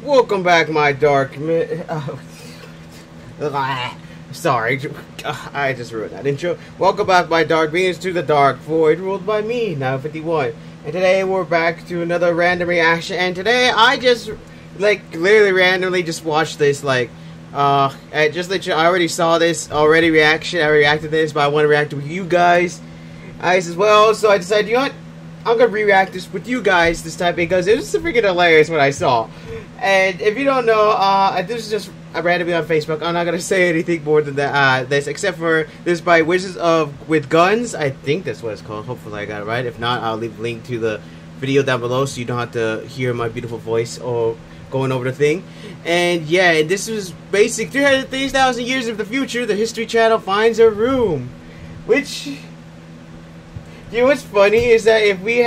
Welcome back, my dark sorry, I just ruined that intro. Welcome back, my dark beings, to the Dark Void, ruled by me, now 51. And today we're back to another random reaction. And today I just, literally randomly just watched this, I already saw this reaction. I reacted to this, but I want to react with you guys as well. So I decided, you know what? I'm gonna re-react this with you guys this time because it was freaking hilarious what I saw. And if you don't know, this is just randomly on Facebook. I'm not gonna say anything more than that. This, except for this by Wizards with Guns. I think that's what it's called. Hopefully I got it right. If not, I'll leave a link to the video down below so you don't have to hear my beautiful voice or going over the thing. And yeah, this was basic 330,000 years of the future. The History Channel finds a room, which. You know what's funny is that if we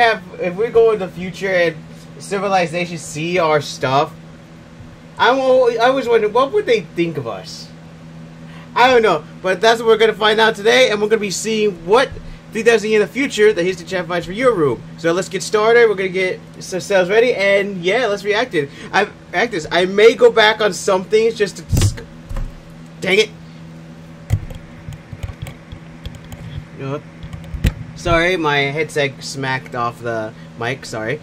go in the future and civilizations see our stuff, I was wondering what would they think of us. I don't know, but that's what we're gonna find out today, and we're gonna be seeing what 3,000 years in the future the History Channel finds for your room. So let's get started. We're gonna get ourselves ready, and yeah, let's react to it. I may go back on some things just to. Dang it! You know what? Sorry, my headset smacked off the mic, sorry.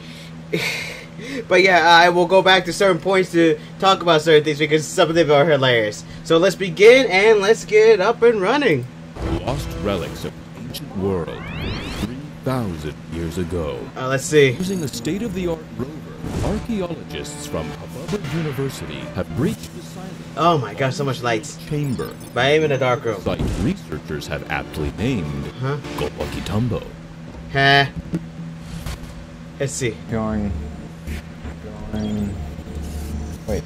But yeah, I will go back to certain points to talk about certain things because some of them are hilarious. So let's begin and let's get up and running. Lost relics of the ancient world 3,000 years ago. Let's see. Using a state-of-the-art rover, archaeologists from Harvard University have breached the silent. Oh my gosh, so much lights. Chamber. But I am in a dark room. Site researchers have aptly named Gopakitumbo. Huh. Let's see. Going. Wait,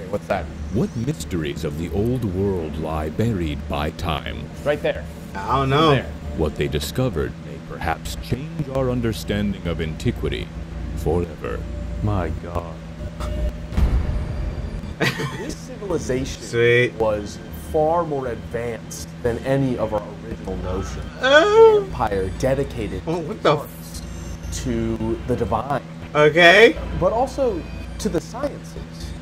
what's that? What mysteries of the old world lie buried by time? Right there. I don't know. There. What they discovered may perhaps change our understanding of antiquity forever. My God. This civilization Sweet. was far more advanced than any of our original notions. Empire dedicated what the to the divine, okay. but also to the sciences.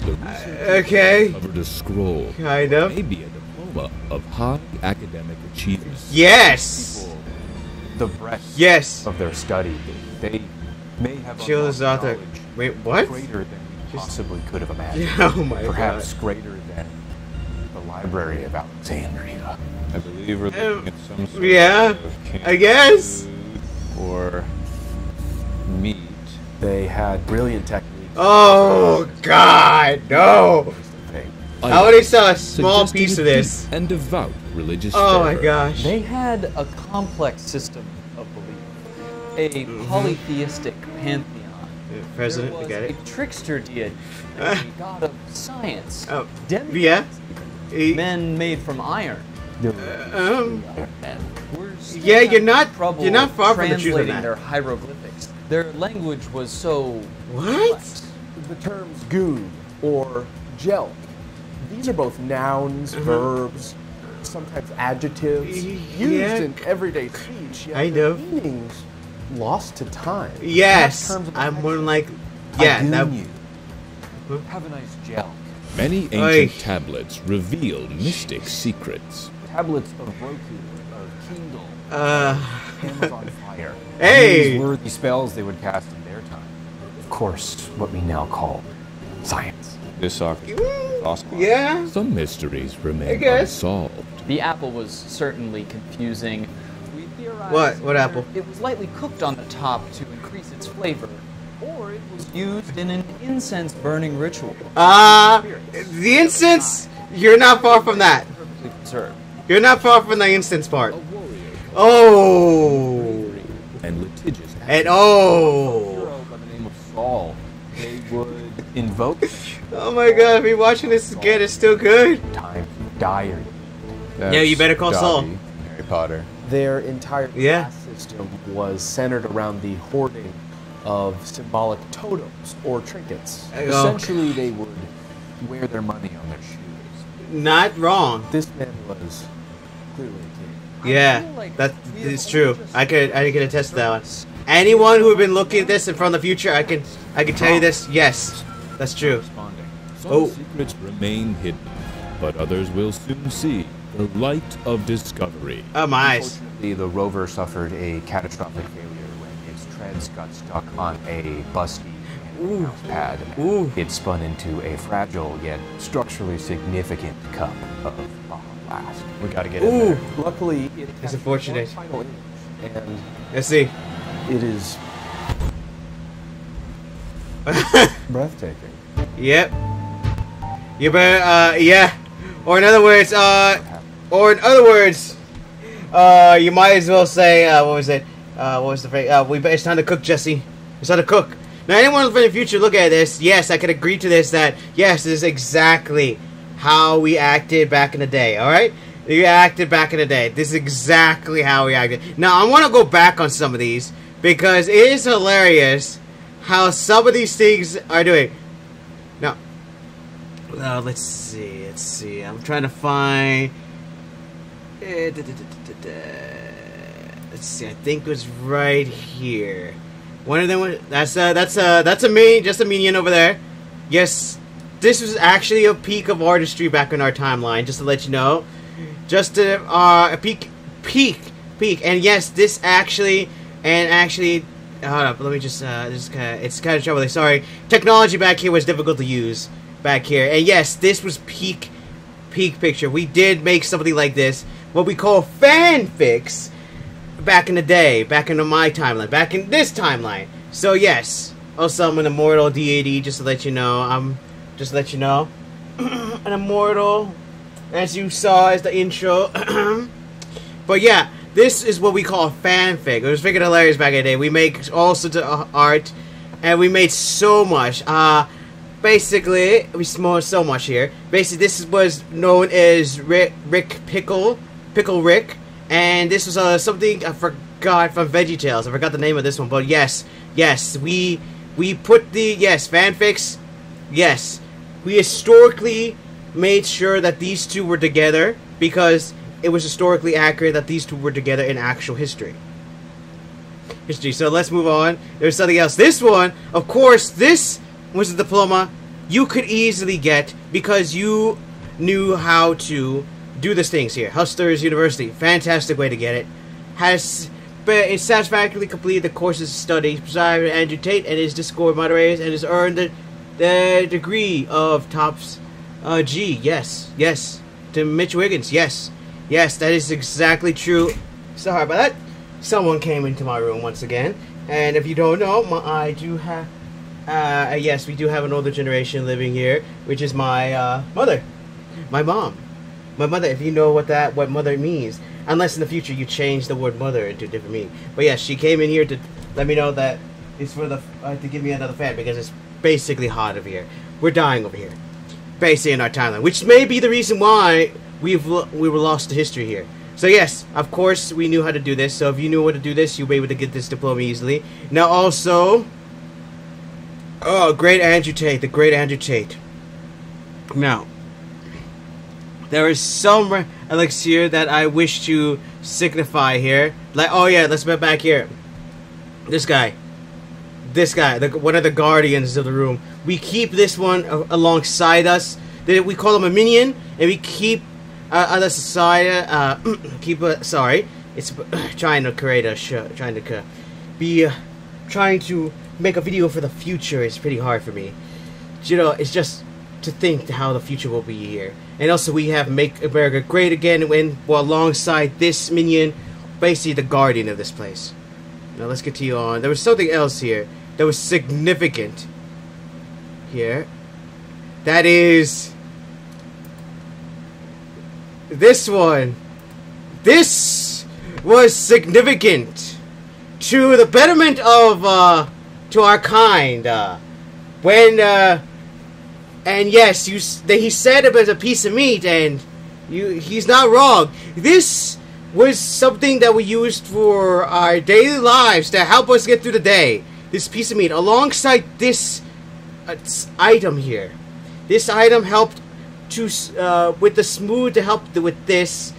The researchers Okay. discovered a scroll, Kind of. maybe a diploma of high academic achievement. Yes. People, the breadth Yes. of their study, they may have Chill is unlocked out there. knowledge Wait, what? greater than we possibly could have imagined. Oh my Perhaps god. greater than the Library of Alexandria. I believe we're looking at some sort Yeah, of canned I guess. food or meat. They had brilliant techniques. Oh god, no. I already saw a small Suggested piece of deep this. and devout religious Oh my fervor. gosh. They had a complex system of belief, a polytheistic pantheon. President, There was get it? a trickster deity, a god of science, Oh, demigods, yeah. men made from iron. Um, And we're still Yeah, you're having not- trouble you're not far from the truth of translating that. their hieroglyphics. Their language was so what? complex. The terms goon or jelk, these are both nouns, verbs, sometimes adjectives, used Yeah. in everyday speech, yet Kind their of. meanings lost to time. Yes. Perhaps terms of I'm more affection. like, I yeah, goon that. you. Have a nice jelk. Many ancient Oy. tablets reveal mystic secrets. Tablets of Roku, of Kindle, Hands on Fire. Hey. These were the spells they would cast in their time. Of course, what we now call science. This Socrates. Awesome. Yeah. Some mysteries I remain guess. unsolved. The apple was certainly confusing. We theorized What whether apple? It was lightly cooked on the top to increase its flavor, or it was used in an incense burning ritual. The incense, you're not far from that. Perfectly preserved. You're not far from the incense part. A warrior Oh. and litigious And oh. Hero by the name of Saul. They would invoke Oh my god, if you're watching this again, it's still good. Time dire. That's Yeah, you better call Saul. Dobby, Harry Potter. Their entire Yeah. class system was centered around the hoarding of symbolic totems or trinkets. Oh. Essentially, they would wear their money on their shoes. Not wrong. This man was clearly a king. Yeah, that is true. I can attest to that one. Anyone who have been looking at this and from the future, I can tell you this. Yes, that's true. Responding. Some secrets remain hidden, but others will soon see the light of discovery. Oh my eyes. Unfortunately, the rover suffered a catastrophic failure when its treads got stuck on a busty mouse pad. Ooh. It spun into a fragile yet structurally significant cup of Baja Blast. We gotta get in Ooh. there. Luckily, it It's has unfortunate. one final image, and Let's see. it is breathtaking. Yep. You better, yeah. Or in other words, you might as well say, what was it? What was the phrase? It's time to cook, Jesse. It's time to cook. Now, anyone from the future look at this, yes, I can agree to this, that, yes, this is exactly how we acted back in the day, alright? We acted back in the day. This is exactly how we acted. Now, I want to go back on some of these, because it is hilarious how some of these things are doing. Now, let's see. I'm trying to find. Let's see. I think it was right here. One of them. That's a minion over there. Yes, this was actually a peak of artistry back in our timeline. Just to let you know, just a peak. And yes, this actually. Hold up. Let me just. It's kind of troubling. Sorry. Technology back here was difficult to use. Back here, and yes, this was peak picture. We did make something like this, what we call fanfics, back in the day, back in my timeline, back in this timeline. So yes, also I'm an immortal deity, just to let you know. An immortal, as you saw as the intro. But yeah, this is what we call a fanfic. It was freaking hilarious back in the day. We make all sorts of art, and we made so much. Basically, we smoked so much here. Basically, this was known as Pickle Rick, and this was something I forgot from VeggieTales. I forgot the name of this one, but yes, we put the fanfics. Yes, we historically made sure that these two were together because it was historically accurate that these two were together in actual history. So let's move on. There's something else. This one, of course, this was a diploma you could easily get because you knew how to do these things here. Hustlers University, fantastic way to get it. It satisfactorily completed the course's studies presided by Andrew Tate and his Discord moderators, and has earned the degree of Tops G. Yes. To Mitch Wiggins. Yes, that is exactly true. Sorry about that. Someone came into my room once again, and if you don't know, I do have. Yes, we do have an older generation living here, which is my mother, my mom, my mother. If you know what mother means, unless in the future you change the word mother into a different meaning. But yes, she came in here to let me know that it's for the to give me another fan because it's basically hot over here. We're dying over here, basically in our timeline, which may be the reason why we were lost to history here. So yes, of course we knew how to do this. So if you knew how to do this, you'll be able to get this diploma easily. Now also. Oh, great Andrew Tate, the great Andrew Tate. Now, there is some elixir that I wish to signify here. Like, oh yeah, let's get back here. This guy, one of the guardians of the room. We keep this one alongside us. We call him a minion, and we keep other society. Sorry, it's trying to create a show, trying to make a video for the future is pretty hard for me. You know, it's just to think how the future will be here. And also we have Make America Great Again alongside this minion, basically the guardian of this place. Now let's continue on. There was something else here that was significant here. That is this one. This was significant to the betterment of to our kind, and yes, he said it was a piece of meat, and he's not wrong. This was something that we used for our daily lives to help us get through the day. This piece of meat, alongside this item here. This item helped to with the smooth to help with this.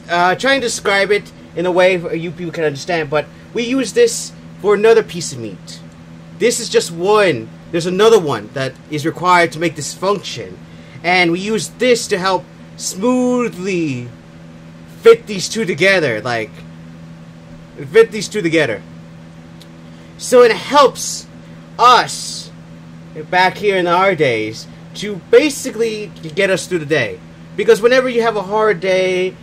Trying to describe it in a way you people can understand, but we use this for another piece of meat. This is just one there's another one that is required to make this function. And we use this to help smoothly fit these two together. Like, fit these two together. So it helps us, back here in our days, to basically get us through the day. Because whenever you have a hard day,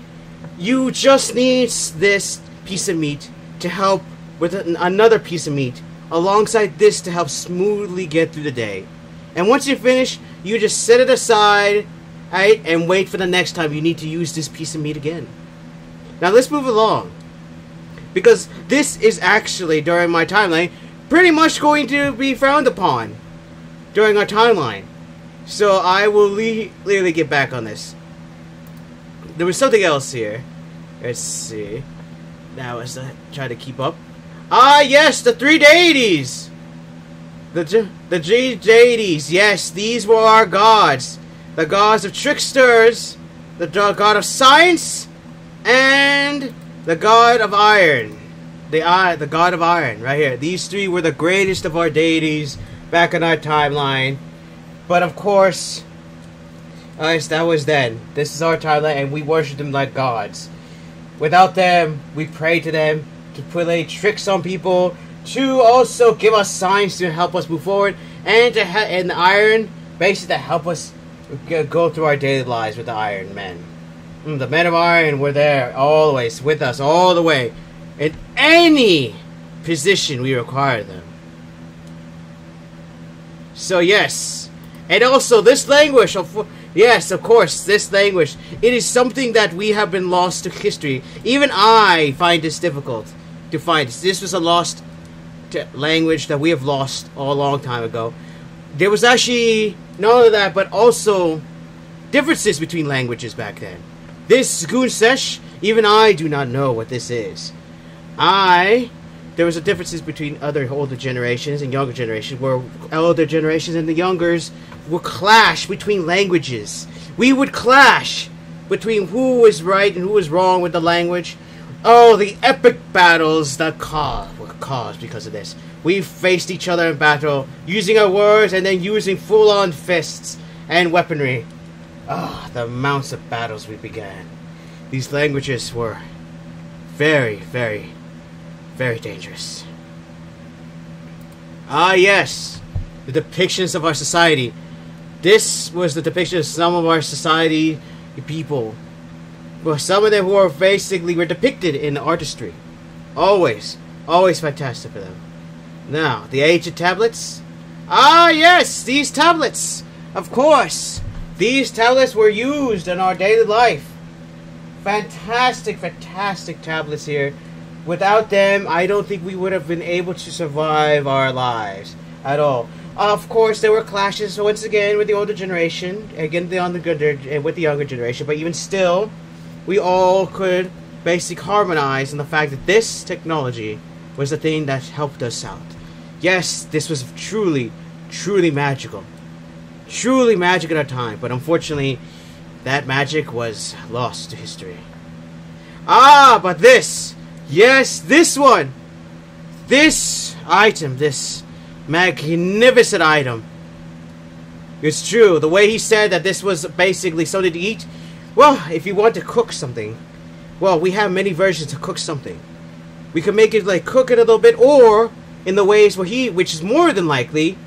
you just need this piece of meat to help with another piece of meat alongside this to help smoothly get through the day. And once you finish, you just set it aside, right, and wait for the next time you need to use this piece of meat again. Now let's move along, because this is actually, during my timeline, pretty much going to be frowned upon during our timeline. So I will literally get back on this. There was something else here. Let's see. Now as I try to keep up. Ah, yes, the three deities. The three deities. Yes, these were our gods. The gods of tricksters, the god of science, and the god of iron. The god of iron, right here. These three were the greatest of our deities back in our timeline. But of course, that was then. This is our timeline, and we worship them like gods. Without them, we pray to them to play tricks on people, to also give us signs to help us move forward, and the iron, basically to help us go through our daily lives with the Iron Men. The men of iron were there always with us, all the way, in any position we require them. So yes, and also this language, yes, of course, this language, it is something that we have been lost to history. Even I find this difficult to find. This was a lost language that we have lost a long time ago. There was actually not only that, but also differences between languages back then. This Goonsesh, even I do not know what this is. There was a differences between other older generations and younger generations, where elder generations and the youngers would clash between languages. We would clash between who was right and who was wrong with the language. Oh, the epic battles that were caused because of this. We faced each other in battle, using our words and then using full-on fists and weaponry. Ah, the amounts of battles we began. These languages were very, very, very dangerous. Ah, yes, the depictions of our society. This was the depiction of some of our society people. Well, some of them who were depicted in artistry. Always fantastic for them. Now, the age of tablets. Ah, yes, these tablets. Of course, these tablets were used in our daily life. Fantastic tablets here. Without them, I don't think we would have been able to survive our lives at all. Of course, there were clashes once again with the older generation, again with the younger generation, but even still, we all could basically harmonize in the fact that this technology was the thing that helped us out. Yes, this was truly magical. Truly magic at our time, but unfortunately, that magic was lost to history. Ah, but this! Yes, this one! This item, this magnificent item. It's true, the way he said that this was basically something to eat. Well, if you want to cook something, well, we have many versions to cook something. We can make it like cook it a little bit, or in the ways where which is more than likely,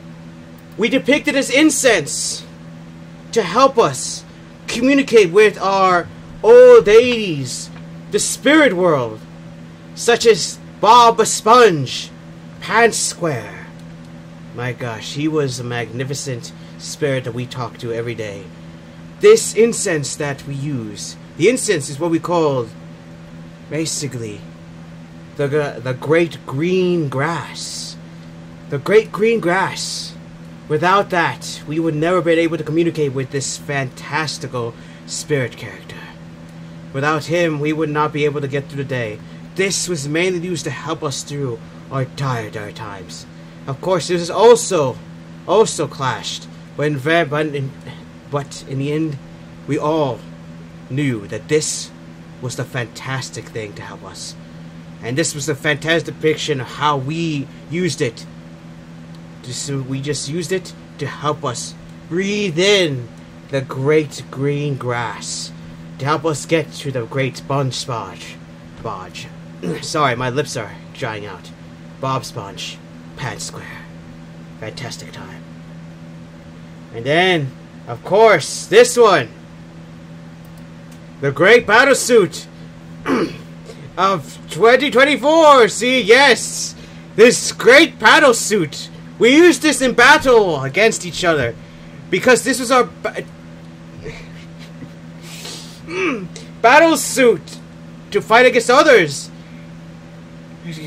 we depict it as incense to help us communicate with our old deities, the spirit world, such as Bob a Sponge, Pants Square. My gosh, he was a magnificent spirit that we talk to every day. This incense that we use, the incense is what we call, basically, the great green grass. The great green grass. Without that, we would never been able to communicate with this fantastical spirit character. Without him, we would not be able to get through the day. This was mainly used to help us through our dire times. Of course, this is also clashed, but in the end, we all knew that this was the fantastic thing to help us. And this was the fantastic depiction of how we used it We just used it to help us breathe in the great green grass, to help us get to the great Sponge. Sorry, my lips are drying out. Bob Sponge, Pad Square. Fantastic time. And then, of course, this one. The Great Battle Suit of 2024. See, yes, this great battle suit. We used this in battle against each other because this was our battle suit to fight against others.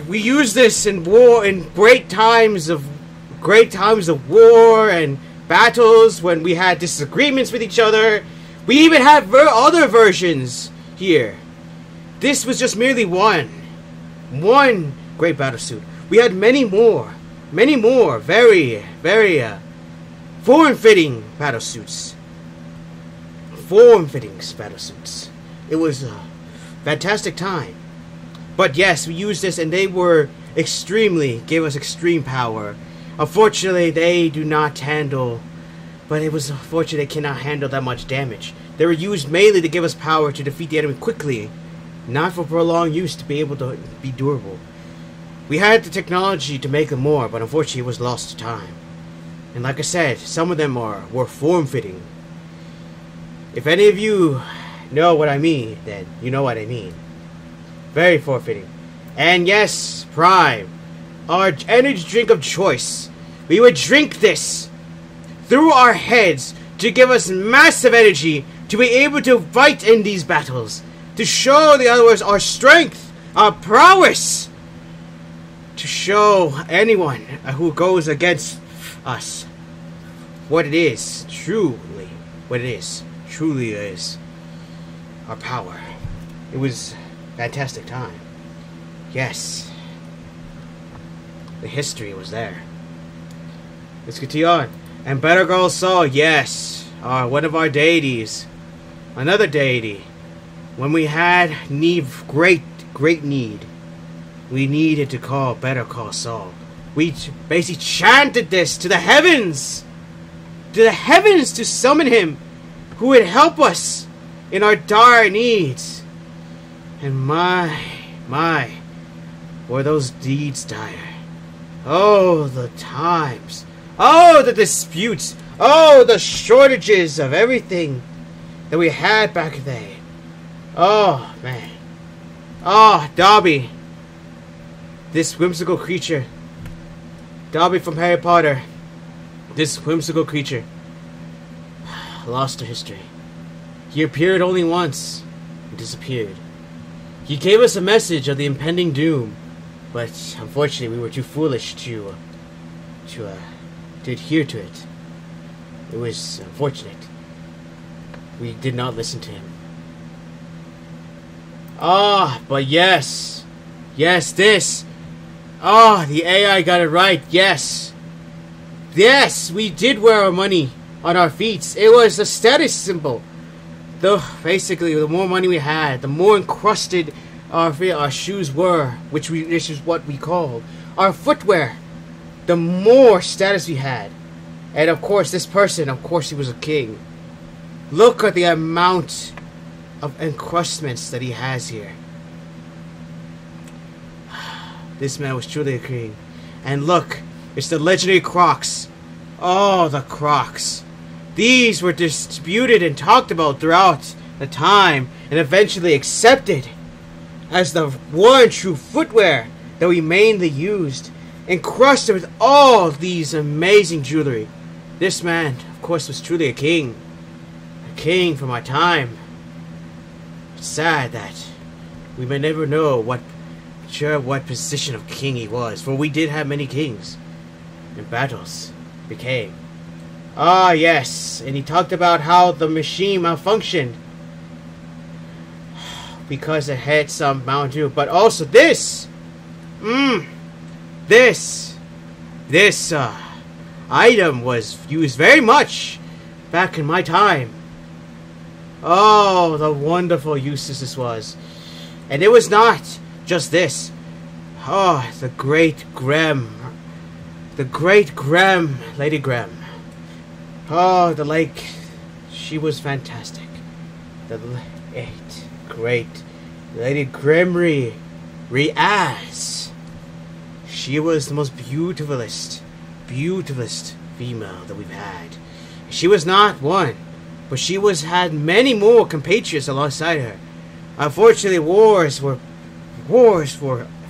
We used this in war, in great times of war and battles when we had disagreements with each other. We even had other versions here. This was just merely one great battle suit. We had many more, very, very form-fitting battle suits. It was a fantastic time. But yes, we used this and they gave us extreme power. Unfortunately, they do not handle, but it was unfortunate they cannot handle that much damage. They were used mainly to give us power to defeat the enemy quickly, not for prolonged use to be able to be durable. We had the technology to make them more, but unfortunately it was lost to time. And like I said, some of them were form-fitting. If any of you know what I mean, then you know what I mean. Very form-fitting. And yes, Prime, our energy drink of choice. We would drink this through our heads to give us massive energy to be able to fight in these battles, to show the others our strength, our prowess, to show anyone who goes against us what it is, truly is our power. It was a fantastic time. Yes, the history was there. Let's continue on. And Better Call Saul, yes, one of our deities, another deity. When we had great need, we needed to call Better Call Saul. We basically chanted this to the heavens, to summon him, who would help us in our dire needs. And my, were those deeds dire. Oh, the times. Oh, the disputes. Oh, the shortages of everything that we had back then. Oh, man. Oh, Dobby. This whimsical creature. Dobby from Harry Potter. This whimsical creature. Lost to history. He appeared only once and disappeared. He gave us a message of the impending doom, but unfortunately we were too foolish to adhere to it. It was unfortunate. We did not listen to him. But yes, this. The AI got it right. Yes, we did wear our money on our feet. It was a status symbol. Basically, the more money we had, the more encrusted our shoes were, this is what we called our footwear. The more status we had. And of course, this person, he was a king. Look at the amount of encrustments that he has here. This man was truly a king. And look, it's the legendary Crocs. Oh, the Crocs. These were disputed and talked about throughout the time and eventually accepted as the one true footwear that we mainly used, encrusted with all these amazing jewelry. This man, of course, was truly a king from our time. It's sad that we may never know what position of king he was, for we did have many kings and battles became. Yes, and he talked about how the machine malfunctioned because it had some Mountain Dew, but also this item was used very much back in my time. Oh, the wonderful uses this was. And it was not just this. Oh, the great Grem The great Lady Grem. Oh, the lake. She was fantastic. The late, great Lady Gremry Riaz. She was the most beautifulest female that we've had. She was not one, but she had many more compatriots alongside her. Unfortunately, wars were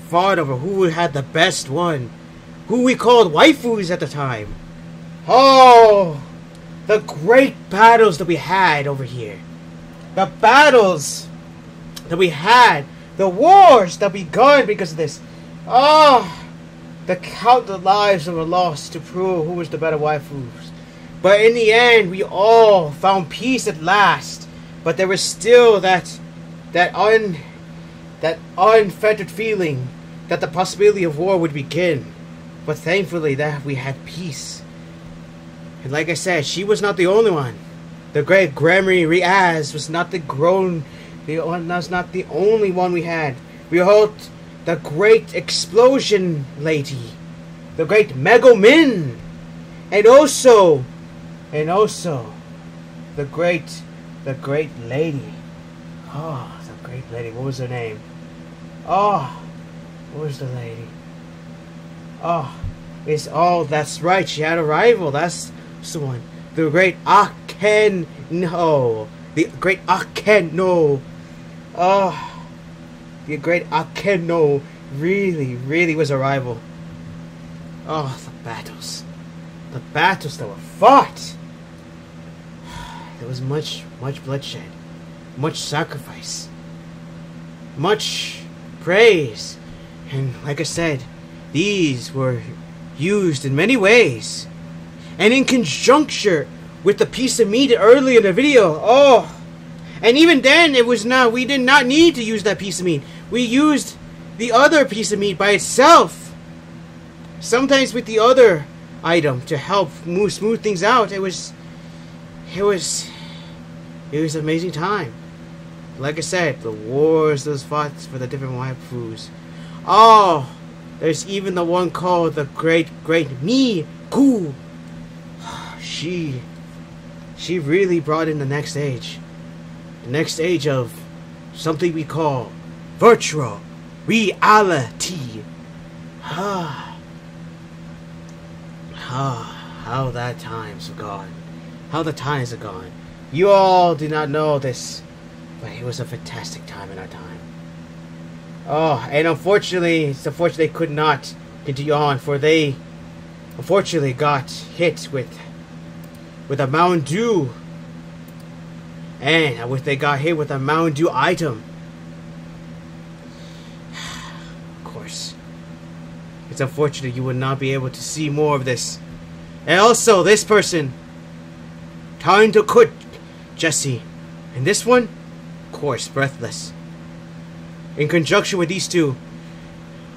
fought over who had the best one, who we called waifus at the time. Oh, the great battles that we had over here. The battles that we had. The wars that begun because of this. Oh, the countless lives that were lost to prove who was the better waifus. But in the end, we all found peace at last. But there was still that unfettered feeling that the possibility of war would begin. But thankfully that we had peace. And like I said, she was not the only one. The great Gremry Riaz was not the only one we had. We had the great Explosion Lady, the great Megomin, and also the great lady. Oh, the great lady. What was her name? Oh, what was the lady? That's right. She had a rival. That's the one. The great Akenno. The great Akenno. Oh, the great Akenno really was a rival. Oh, the battles that were fought. There was much bloodshed, much sacrifice, much praise, and like I said, these were used in many ways, and in conjunction with the piece of meat earlier in the video. Oh, and even then we did not need to use that piece of meat. We used the other piece of meat by itself, sometimes with the other item to help smooth things out. It was an amazing time. Like I said, the wars, those fought for the different waifus. Oh, there's even the one called the great Miku. She really brought in the next stage. The next stage of something we call virtual reality. How that time's gone. How the times are gone. You all do not know this, but it was a fantastic time in our time. Oh, and unfortunately they could not continue on, for they unfortunately got hit with a Mountain Dew. And they got hit with a Mountain Dew item. Of course. It's unfortunate you would not be able to see more of this. And also, this person, Time to Cook Jesse. And this one, of course, Breathless. In conjunction with these two,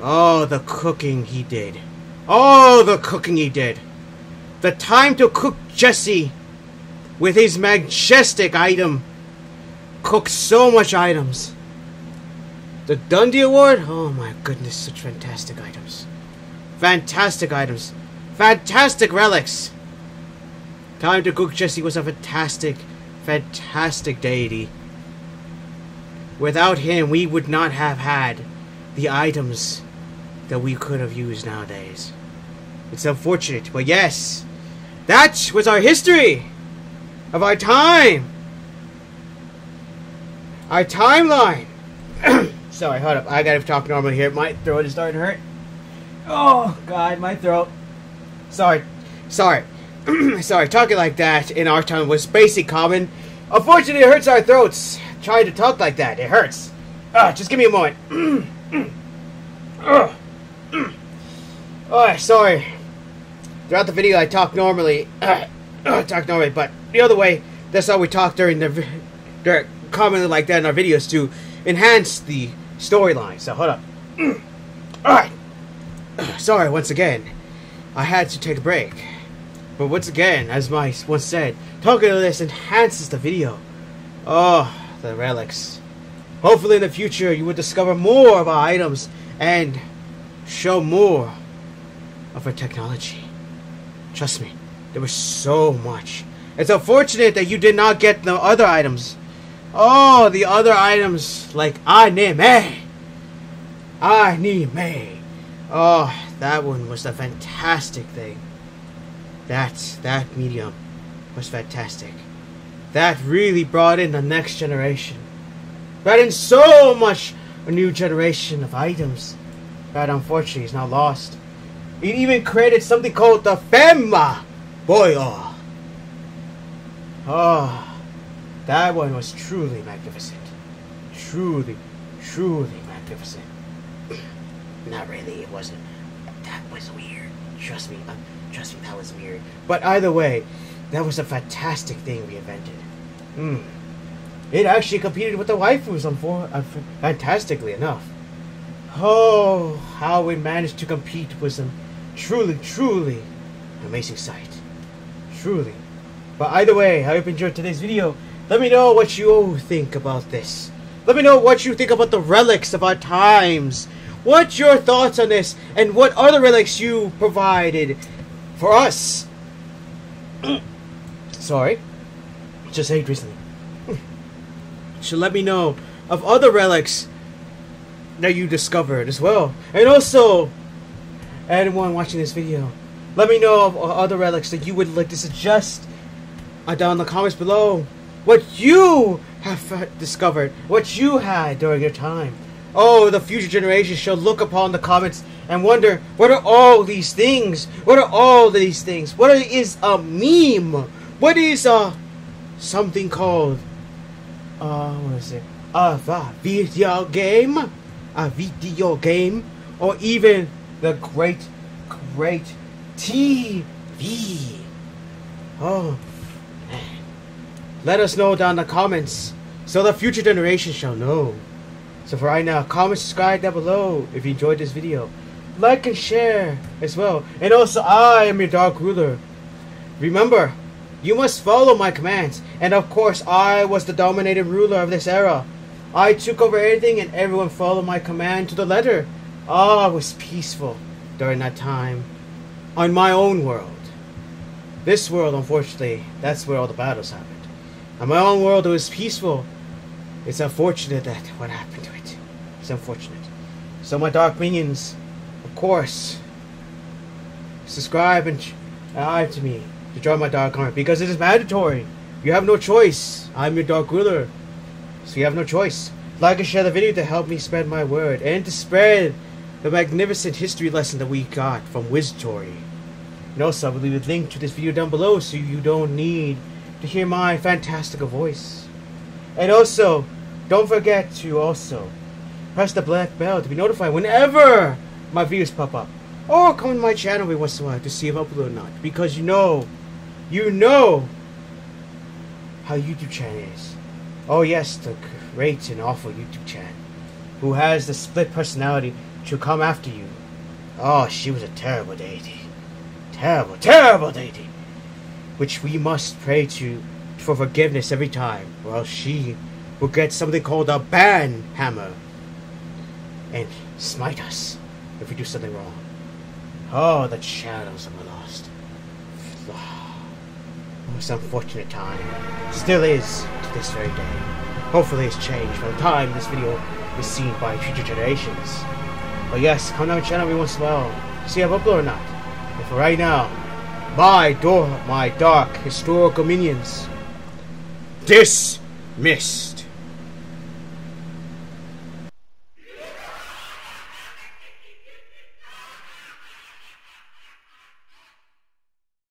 oh, the cooking he did. Oh, the cooking he did. The Time to Cook Jesse, with his majestic item, cooked so much items. The Dundee Award, oh my goodness, such fantastic items. Fantastic items. Fantastic relics. Time to Cook Jesse was a fantastic deity. Without him, we would not have had the items that we could have used nowadays. It's unfortunate, but yes, that was our history of our time. Our timeline. Sorry, hold up. I gotta talk normally here. My throat is starting to hurt. Oh, God, my throat. Sorry. Sorry, talking like that in our time was basic common. Unfortunately, it hurts our throats. Trying to talk like that, it hurts. Just give me a moment. Oh, sorry. Throughout the video, I talk normally. But the other way, that's how we talk during commonly like that in our videos to enhance the storyline. So, hold up. Alright. Sorry, once again. I had to take a break. But once again, as Mike once said, talking to this enhances the video. Oh, the relics. Hopefully in the future you will discover more of our items and show more of her technology. Trust me, there was so much. It's unfortunate that you did not get the other items. Oh, the other items like anime. Anime. Oh, that one was a fantastic thing. That medium was fantastic. That really brought in the next generation. Brought in so much a new generation of items that unfortunately is now lost. It even created something called the Femma Boyo. Oh, that one was truly magnificent. Truly, truly magnificent. Not really, it wasn't. That was weird. Trust me, that was weird. But either way, that was a fantastic thing we invented. It actually competed with the waifus fantastically enough. Oh, how we managed to compete was a truly, truly amazing sight. Truly. But either way, I hope you enjoyed today's video. Let me know what you think about this. Let me know what you think about the relics of our times. What's your thoughts on this? And what other relics you provided for us? Sorry. Just ate recently. Should let me know of other relics that you discovered as well. And also, anyone watching this video, let me know of other relics that you would like to suggest down in the comments below. What you have discovered, what you had during your time. Oh, the future generations shall look upon the comments and wonder, what are all these things? What are all these things? What is a meme? What is something called what is it? A video game? A video game? Or even the great TV? Oh, man. Let us know down in the comments so the future generation shall know. So for right now, comment, subscribe down below if you enjoyed this video. Like and share as well. And also, I am your Dark Ruler. Remember, you must follow my commands. And of course, I was the dominated ruler of this era. I took over everything and everyone followed my command to the letter. I was peaceful during that time on my own world. This world, unfortunately, that's where all the battles happened. On my own world, it was peaceful. It's unfortunate that what happened to it. It's unfortunate. So my dark minions, of course, subscribe and to me to join my dark army because it is mandatory. You have no choice. I'm your Dark Ruler, so you have no choice. Like and share the video to help me spread my word and to spread the magnificent history lesson that we got from Wiztory. And also, I will leave a link to this video down below so you don't need to hear my fantastical voice. And also, don't forget to also press the black bell to be notified whenever my videos pop up. Or come to my channel every once in a while to see if I upload or not. Because you know how YouTube channel is. Oh yes, the great and awful YouTube channel who has the split personality to come after you. Oh, she was a terrible deity. Terrible, terrible deity. Which we must pray to for forgiveness every time, or else she will get something called a ban hammer and smite us if we do something wrong. Oh, the shadows of the lost. It was an unfortunate time. Still is to this very day. Hopefully it's changed by the time this video is seen by future generations. But yes, come down to the channel every once in a while. See if I upload or not. And for right now, my dark historical minions dismissed.